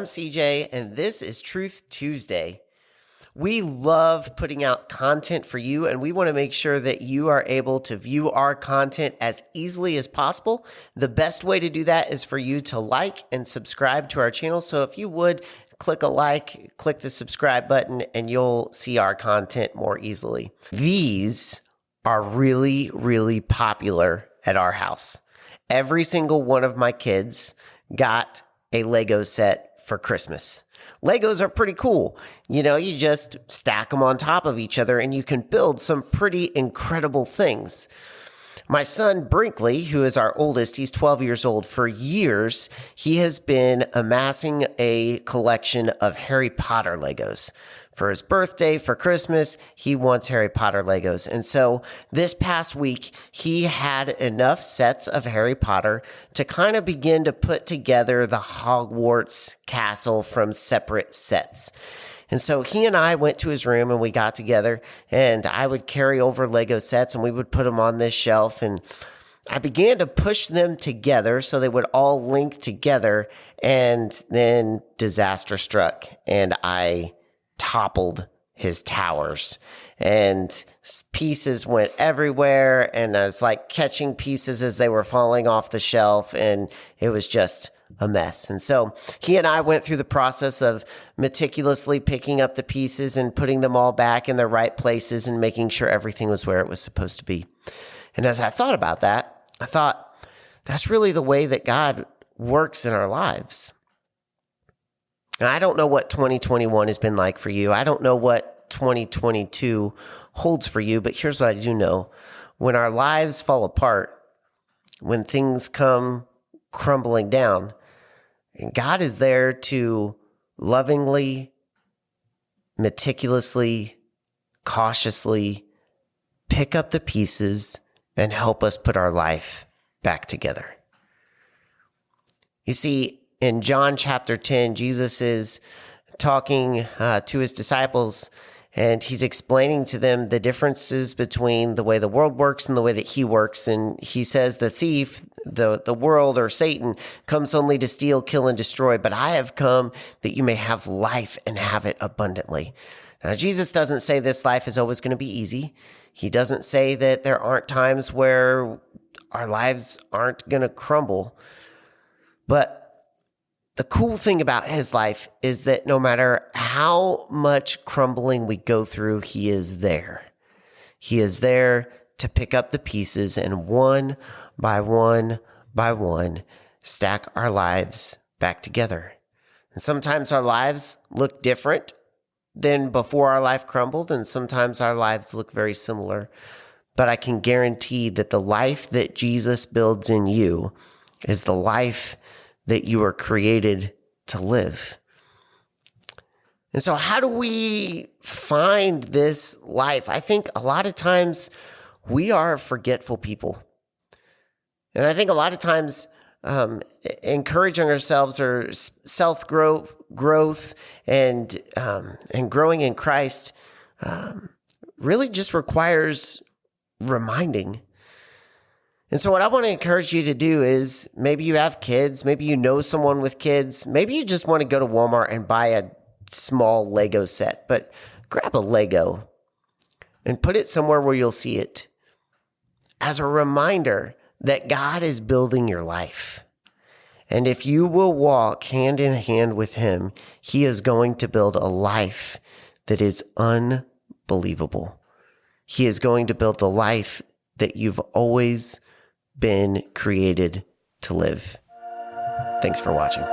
I'm CJ, and this is Truth Tuesday. We love putting out content for you, and we want to make sure that you are able to view our content as easily as possible. The best way to do that is for you to like and subscribe to our channel. So if you would, click a like, click the subscribe button, and you'll see our content more easily. These are really, really popular at our house. Every single one of my kids got a Lego set for Christmas. Legos are pretty cool. You know, you just stack them on top of each other and you can build some pretty incredible things. My son Brinkley, who is our oldest, he's 12 years old. For years, he has been amassing a collection of Harry Potter Legos. For his birthday, for Christmas, he wants Harry Potter Legos. And so this past week, he had enough sets of Harry Potter to kind of begin to put together the Hogwarts castle from separate sets. And so he and I went to his room and we got together, and I would carry over Lego sets and we would put them on this shelf, and I began to push them together so they would all link together, and then disaster struck and I toppled his towers and pieces went everywhere, and I was like catching pieces as they were falling off the shelf, and it was just a mess. And so he and I went through the process of meticulously picking up the pieces and putting them all back in their right places and making sure everything was where it was supposed to be. And as I thought about that, I thought that's really the way that God works in our lives. And I don't know what 2021 has been like for you. I don't know what 2022 holds for you, but here's what I do know. When our lives fall apart, when things come crumbling down, and God is there to lovingly, meticulously, cautiously pick up the pieces and help us put our life back together. You see, in John chapter 10, Jesus is talking to his disciples, and he's explaining to them the differences between the way the world works and the way that he works. And he says the thief, the world or Satan, comes only to steal, kill, and destroy. But I have come that you may have life and have it abundantly. Now, Jesus doesn't say this life is always going to be easy. He doesn't say that there aren't times where our lives aren't going to crumble. But the cool thing about his life is that no matter how much crumbling we go through, he is there. He is there to pick up the pieces and one by one by one, stack our lives back together. And sometimes our lives look different than before our life crumbled, and sometimes our lives look very similar. But I can guarantee that the life that Jesus builds in you is the life that you were created to live. And so how do we find this life? I think a lot of times we are forgetful people. And I think a lot of times encouraging ourselves or self-growth and growing in Christ really just requires reminding. And so what I want to encourage you to do is, maybe you have kids, maybe you know someone with kids, maybe you just want to go to Walmart and buy a small Lego set, but grab a Lego and put it somewhere where you'll see it as a reminder that God is building your life. And if you will walk hand in hand with him, he is going to build a life that is unbelievable. He is going to build the life that you've always been created to live. Thanks for watching.